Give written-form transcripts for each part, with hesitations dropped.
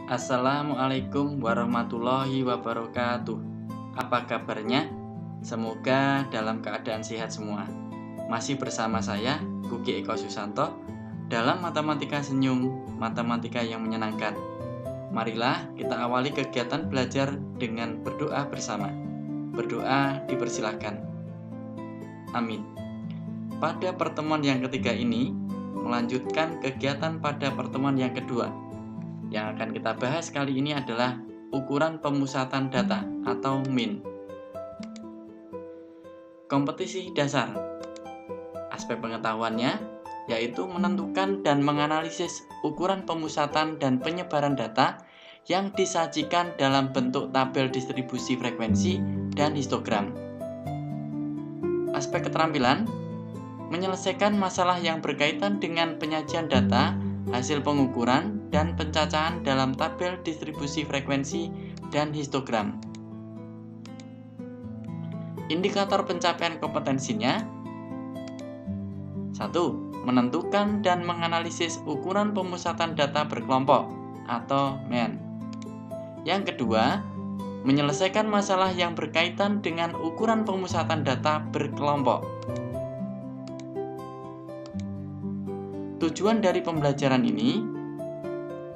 Assalamualaikum warahmatullahi wabarakatuh. Apa kabarnya? Semoga dalam keadaan sehat semua. Masih bersama saya, Kuki Eko Susanto, dalam Matematika Senyum, Matematika yang menyenangkan. Marilah kita awali kegiatan belajar dengan berdoa bersama. Berdoa dipersilahkan. Amin. Pada pertemuan yang ketiga ini, melanjutkan kegiatan pada pertemuan yang kedua. Yang akan kita bahas kali ini adalah ukuran pemusatan data atau MIN. Kompetisi dasar. Aspek pengetahuannya yaitu menentukan dan menganalisis ukuran pemusatan dan penyebaran data yang disajikan dalam bentuk tabel distribusi frekuensi dan histogram. Aspek keterampilan menyelesaikan masalah yang berkaitan dengan penyajian data, hasil pengukuran, dan pencacahan dalam tabel distribusi frekuensi dan histogram. Indikator pencapaian kompetensinya 1. Menentukan dan menganalisis ukuran pemusatan data berkelompok atau MIN. Yang kedua, menyelesaikan masalah yang berkaitan dengan ukuran pemusatan data berkelompok. Tujuan dari pembelajaran ini,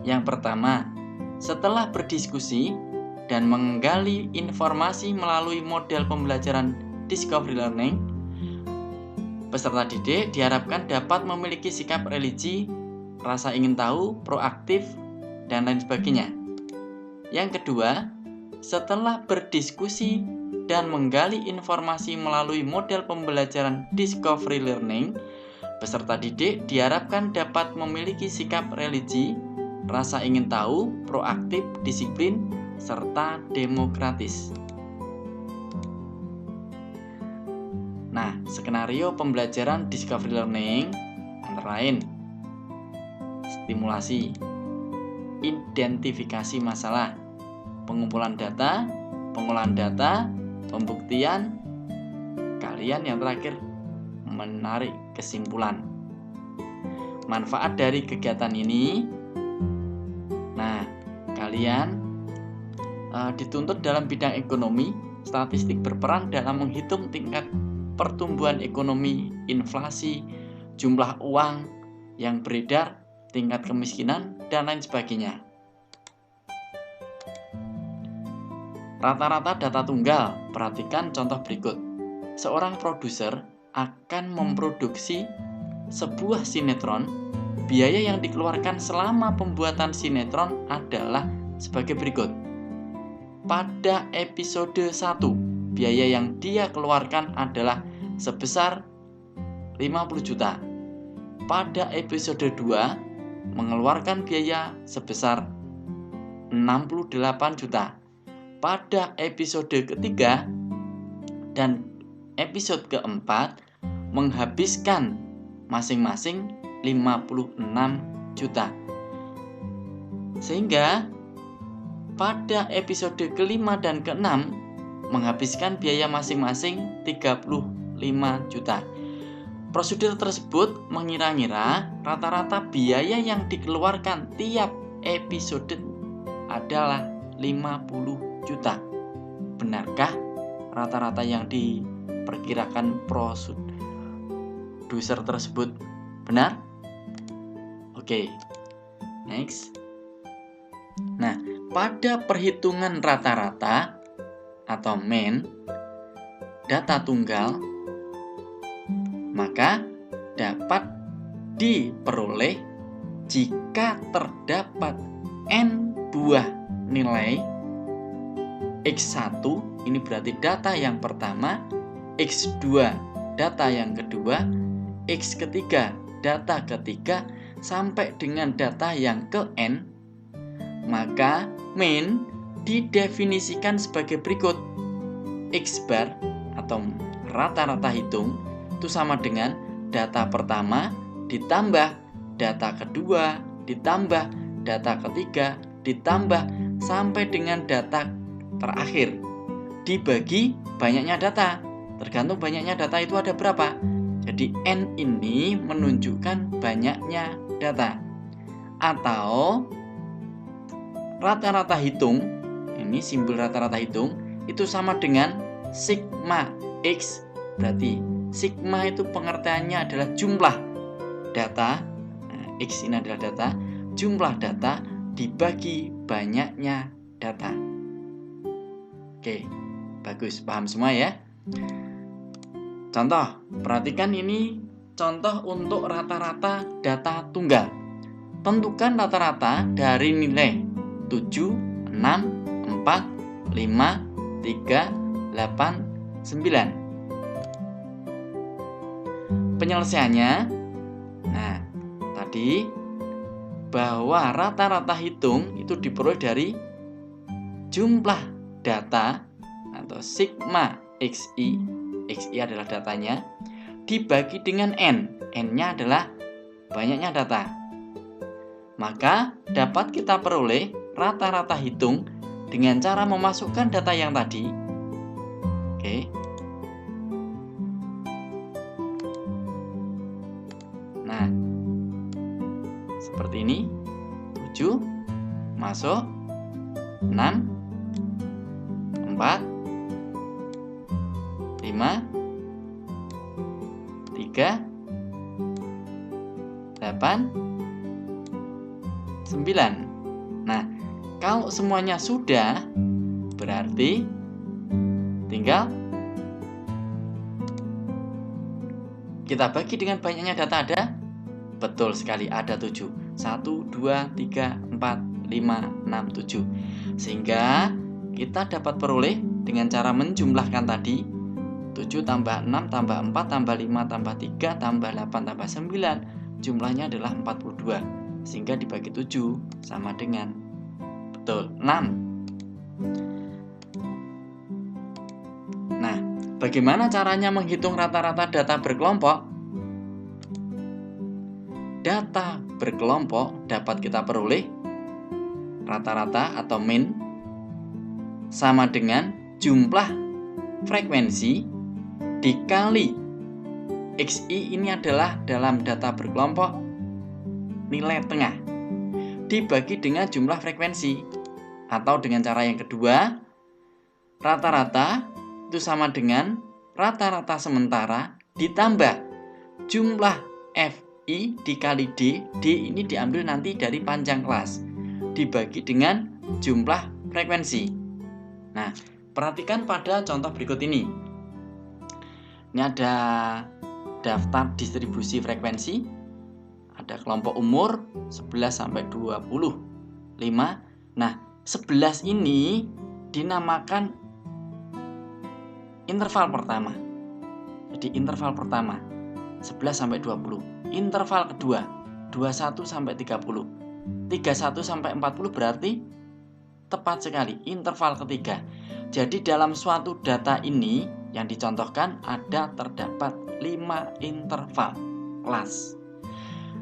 yang pertama, setelah berdiskusi dan menggali informasi melalui model pembelajaran Discovery Learning, peserta didik diharapkan dapat memiliki sikap religi, rasa ingin tahu, proaktif, dan lain sebagainya. Yang kedua, setelah berdiskusi dan menggali informasi melalui model pembelajaran Discovery Learning, peserta didik diharapkan dapat memiliki sikap religi, rasa ingin tahu, proaktif, disiplin, serta demokratis. Nah, skenario pembelajaran Discovery Learning antara lain stimulasi, identifikasi masalah, pengumpulan data, pengolahan data, pembuktian, kalian yang terakhir menarik kesimpulan. Manfaat dari kegiatan ini, nah, kalian dituntut dalam bidang ekonomi, statistik berperan dalam menghitung tingkat pertumbuhan ekonomi, inflasi, jumlah uang yang beredar, tingkat kemiskinan, dan lain sebagainya. Rata-rata data tunggal, perhatikan contoh berikut. Seorang produser akan memproduksi sebuah sinetron. Biaya yang dikeluarkan selama pembuatan sinetron adalah sebagai berikut. Pada episode 1, biaya yang dia keluarkan adalah sebesar 50 juta. Pada episode 2, mengeluarkan biaya sebesar 68 juta. Pada episode ketiga dan episode keempat menghabiskan masing-masing 56 juta. Sehingga pada episode kelima dan keenam menghabiskan biaya masing-masing 35 juta. Prosedur tersebut mengira-ngira rata-rata biaya yang dikeluarkan tiap episode adalah 50 juta. Benarkah rata-rata yang diperkirakan produser tersebut benar? Oke, next. Nah, pada perhitungan rata-rata atau MIN data tunggal, maka dapat diperoleh jika terdapat N buah nilai X1, ini berarti data yang pertama, X2 data yang kedua, X ketiga data ketiga, sampai dengan data yang ke N, maka MIN didefinisikan sebagai berikut. X bar atau rata-rata hitung itu sama dengan data pertama ditambah data kedua ditambah data ketiga ditambah sampai dengan data terakhir dibagi banyaknya data. Tergantung banyaknya data itu ada berapa. Jadi N ini menunjukkan banyaknya data. Atau rata-rata hitung, ini simbol rata-rata hitung, itu sama dengan sigma X. Berarti sigma itu pengertiannya adalah jumlah data, X ini adalah data, jumlah data dibagi banyaknya data. Oke, bagus, paham semua ya. Contoh, perhatikan ini contoh untuk rata-rata data tunggal. Tentukan rata-rata dari nilai 7, 6, 4, 5, 3, 8, 9. Penyelesaiannya, nah tadi bahwa rata-rata hitung itu diperoleh dari jumlah data atau sigma XI, XI adalah datanya, dibagi dengan N, N-nya adalah banyaknya data. Maka dapat kita peroleh rata-rata hitung dengan cara memasukkan data yang tadi. Oke. Nah, seperti ini. 7 masuk 6 4 5 3 8 9. Nah, kalau semuanya sudah, berarti tinggal kita bagi dengan banyaknya data ada. Betul sekali, ada 7. 1, 2, 3, 4, 5, 6, 7. Sehingga kita dapat peroleh dengan cara menjumlahkan tadi 7 tambah 6 tambah 4 tambah 5 tambah 3 tambah 8 tambah 9. Jumlahnya adalah 42. Sehingga dibagi 7 sama dengan, betul, 6. Nah, bagaimana caranya menghitung rata-rata data berkelompok? Data berkelompok dapat kita peroleh rata-rata atau min sama dengan jumlah frekuensi dikali XI, ini adalah dalam data berkelompok nilai tengah, dibagi dengan jumlah frekuensi. Atau dengan cara yang kedua, rata-rata itu sama dengan rata-rata sementara ditambah jumlah FI dikali D. D ini diambil nanti dari panjang kelas, dibagi dengan jumlah frekuensi. Nah, perhatikan pada contoh berikut ini. Ini ada daftar distribusi frekuensi. Ada kelompok umur 11 sampai 25. Nah, 11 ini dinamakan interval pertama. Jadi interval pertama 11 sampai 20. Interval kedua 21 sampai 30. 31 sampai 40 berarti tepat sekali interval ketiga. Jadi dalam suatu data ini yang dicontohkan terdapat 5 interval kelas.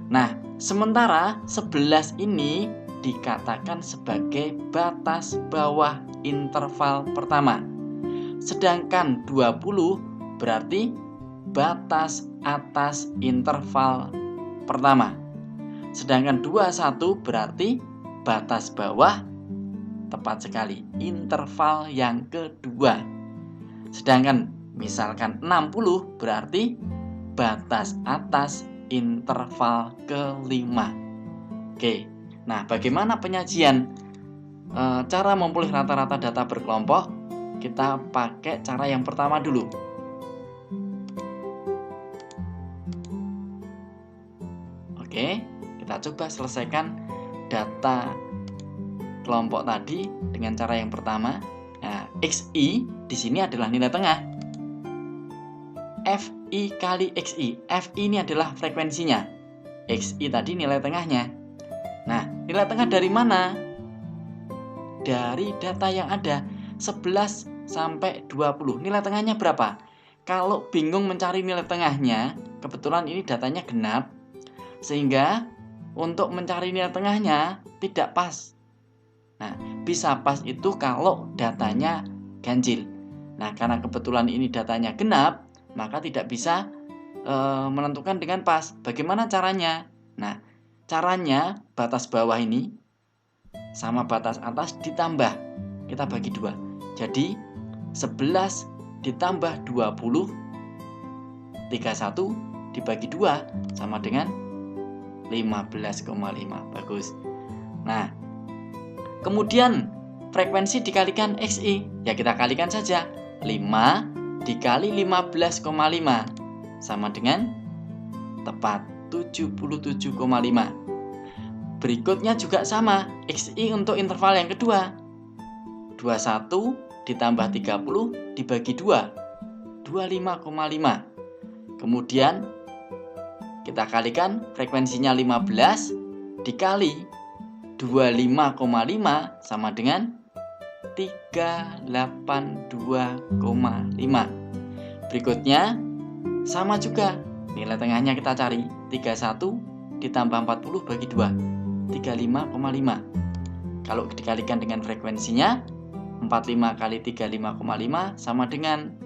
Nah, sementara 11 ini dikatakan sebagai batas bawah interval pertama. Sedangkan 20 berarti batas atas interval pertama. Sedangkan 21 berarti batas bawah, tepat sekali, interval yang kedua. Sedangkan misalkan 60 berarti batas atas interval kelima. Oke, nah bagaimana penyajian cara memperoleh rata-rata data berkelompok? Kita pakai cara yang pertama dulu. Oke, kita coba selesaikan data kelompok tadi dengan cara yang pertama. Nah, XI di sini adalah nilai tengah. FI kali XI. FI ini adalah frekuensinya. XI tadi nilai tengahnya. Nah, nilai tengah dari mana? Dari data yang ada 11 sampai 20. Nilai tengahnya berapa? Kalau bingung mencari nilai tengahnya, kebetulan ini datanya genap, sehingga untuk mencari nilai tengahnya tidak pas. Nah, bisa pas itu kalau datanya ganjil. Nah, karena kebetulan ini datanya genap, maka tidak bisa menentukan dengan pas. Bagaimana caranya? Nah, caranya batas bawah ini sama batas atas ditambah. Kita bagi 2. Jadi 11 ditambah 20, 31 dibagi 2 sama dengan 15,5. Bagus. Nah, kemudian frekuensi dikalikan XI. Ya kita kalikan saja. 5 dikali 15,5 sama dengan tepat 77,5. Berikutnya juga sama, XI untuk interval yang kedua. 21 ditambah 30 dibagi 2, 25,5. Kemudian kita kalikan frekuensinya 15 dikali 25,5 sama dengan 382,5. Berikutnya sama juga, nilai tengahnya kita cari. 31 ditambah 40 bagi 2, 35,5. Kalau dikalikan dengan frekuensinya 45 kali 35,5 sama dengan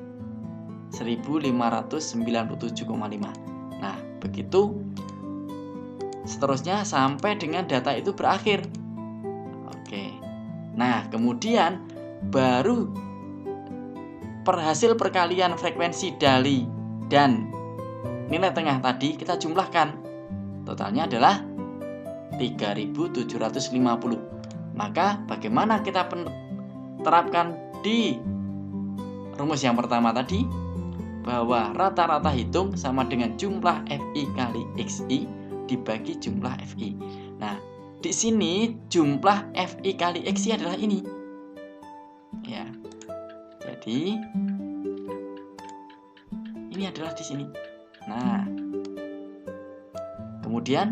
1597,5. Nah, begitu seterusnya sampai dengan data itu berakhir. Oke. Nah, kemudian baru hasil perkalian frekuensi dari dan nilai tengah tadi kita jumlahkan. Totalnya adalah 3750. Maka bagaimana kita terapkan di rumus yang pertama tadi, bahwa rata-rata hitung sama dengan jumlah FI kali XI dibagi jumlah FI. Nah, di sini jumlah FI kali XI adalah ini. Ya. Jadi ini adalah di sini. Nah, kemudian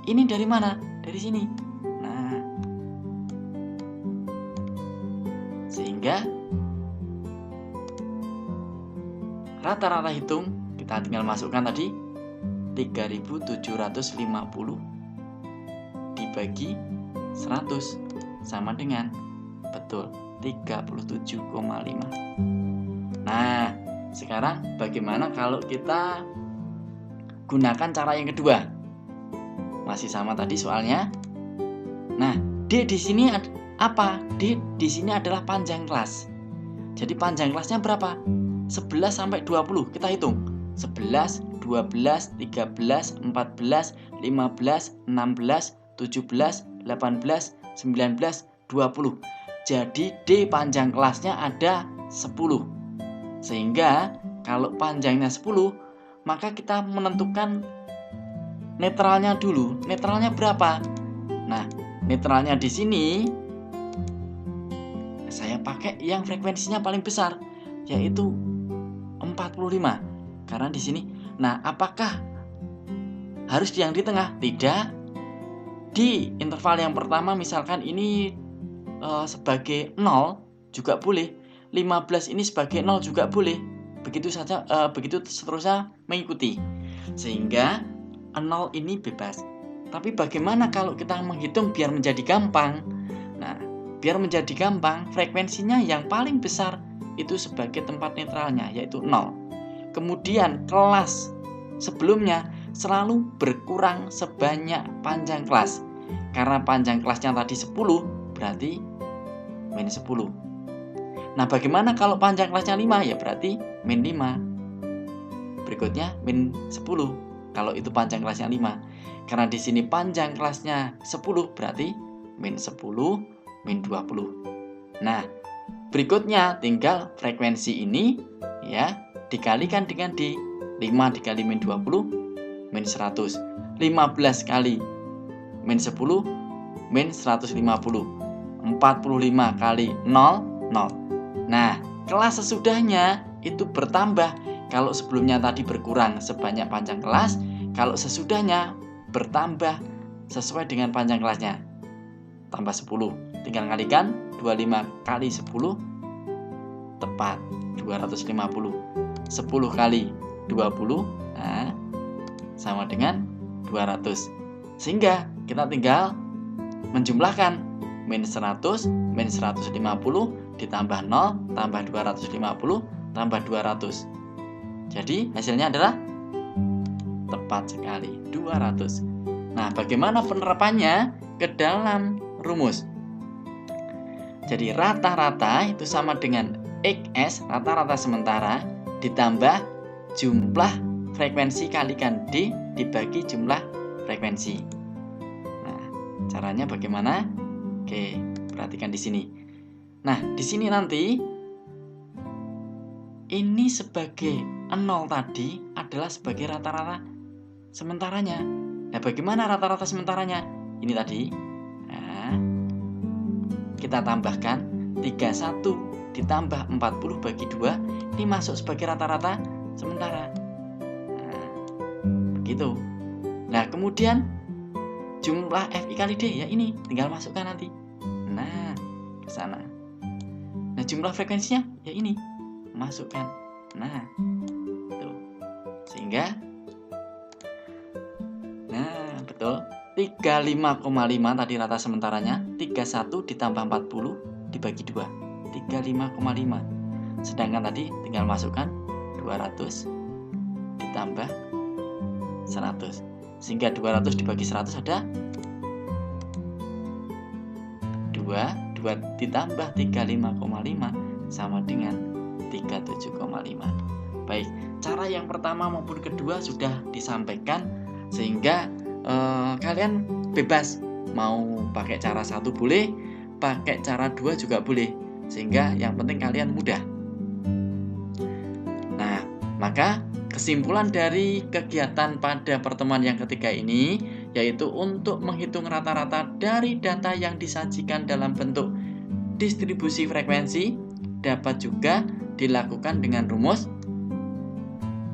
ini dari mana? Dari sini. Nah, sehingga rata-rata hitung kita tinggal masukkan tadi 3750 dibagi 100 sama dengan betul 37,5. Nah, sekarang bagaimana kalau kita gunakan cara yang kedua? Masih sama tadi soalnya. Nah, D di sini apa? D di sini adalah panjang kelas. Jadi panjang kelasnya berapa? 11 sampai 20. Kita hitung. 11, 12, 13, 14, 15, 16, 17, 18, 19, 20. Jadi D panjang kelasnya ada 10. Sehingga kalau panjangnya 10, maka kita menentukan netralnya dulu. Netralnya berapa? Nah, netralnya di sini saya pakai yang frekuensinya paling besar, yaitu 45. Karena di sini, nah apakah harus yang di tengah? Tidak. Di interval yang pertama misalkan ini sebagai 0 juga boleh. 15 ini sebagai 0 juga boleh. Begitu saja, begitu seterusnya mengikuti. Sehingga 0 ini bebas. Tapi bagaimana kalau kita menghitung biar menjadi gampang? Nah, biar menjadi gampang, frekuensinya yang paling besar itu sebagai tempat netralnya, yaitu 0. Kemudian kelas sebelumnya selalu berkurang sebanyak panjang kelas. Karena panjang kelasnya tadi 10, berarti min 10. Nah, bagaimana kalau panjang kelasnya 5? Ya berarti min 5. Berikutnya min 10. Kalau itu panjang kelasnya 5. Karena di sini panjang kelasnya 10, berarti min 10, min 20. Nah, berikutnya tinggal frekuensi ini ya dikalikan dengan D. 5 dikali min 20, min 100. 15 kali min 10, min 150. 45 kali 0, 0. Nah, kelas sesudahnya itu bertambah. Kalau sebelumnya tadi berkurang sebanyak panjang kelas, kalau sesudahnya bertambah sesuai dengan panjang kelasnya. Tambah 10. Tinggal kalikan 25 kali 10 tepat 250. 10 kali 20 nah, sama dengan 200. Sehingga kita tinggal menjumlahkan min 100, min 150 ditambah 0 tambah 250 tambah 200. Jadi hasilnya adalah tepat sekali 200. Nah, bagaimana penerapannya ke dalam rumus? Jadi rata-rata itu sama dengan XS, rata-rata sementara, ditambah jumlah frekuensi kalikan D dibagi jumlah frekuensi. Nah, caranya bagaimana? Oke, perhatikan di sini. Nah, di sini nanti ini sebagai 0 tadi adalah sebagai rata-rata sementaranya. Nah, bagaimana rata-rata sementaranya? Ini tadi. Nah, kita tambahkan 31 ditambah 40 bagi 2. Ini masuk sebagai rata-rata sementara. Nah, begitu. Nah, kemudian jumlah FI kali D ya ini, tinggal masukkan nanti. Nah, ke sana. Nah, jumlah frekuensinya ya ini, masukkan. Nah, tuh. Sehingga nah, betul. 35,5 tadi rata sementaranya, 31 ditambah 40 dibagi 2. 35,5. Sedangkan tadi tinggal masukkan 200 ditambah 100. Sehingga 200 dibagi 100 ada 2 ditambah 35,5 sama dengan 37,5. Baik, cara yang pertama maupun kedua sudah disampaikan, sehingga kalian bebas mau pakai cara 1 boleh, pakai cara 2 juga boleh, sehingga yang penting kalian mudah. Nah, maka kesimpulan dari kegiatan pada pertemuan yang ketiga ini yaitu untuk menghitung rata-rata dari data yang disajikan dalam bentuk distribusi frekuensi dapat juga dilakukan dengan rumus.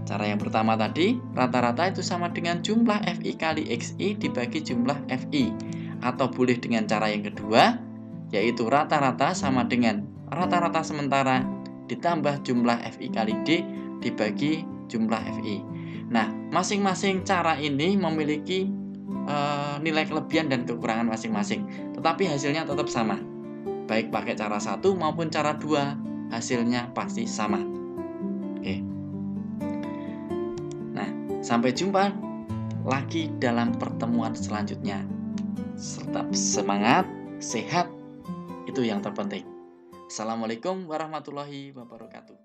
Cara yang pertama tadi, rata-rata itu sama dengan jumlah FI kali XI dibagi jumlah FI. Atau boleh dengan cara yang kedua, yaitu rata-rata sama dengan rata-rata sementara ditambah jumlah FI kali D dibagi jumlah FI. Nah, masing-masing cara ini memiliki nilai kelebihan dan kekurangan masing-masing, tetapi hasilnya tetap sama. Baik pakai cara 1 maupun cara 2, hasilnya pasti sama. Oke. Nah, sampai jumpa lagi dalam pertemuan selanjutnya. Tetap semangat, sehat, itu yang terpenting. Assalamualaikum warahmatullahi wabarakatuh.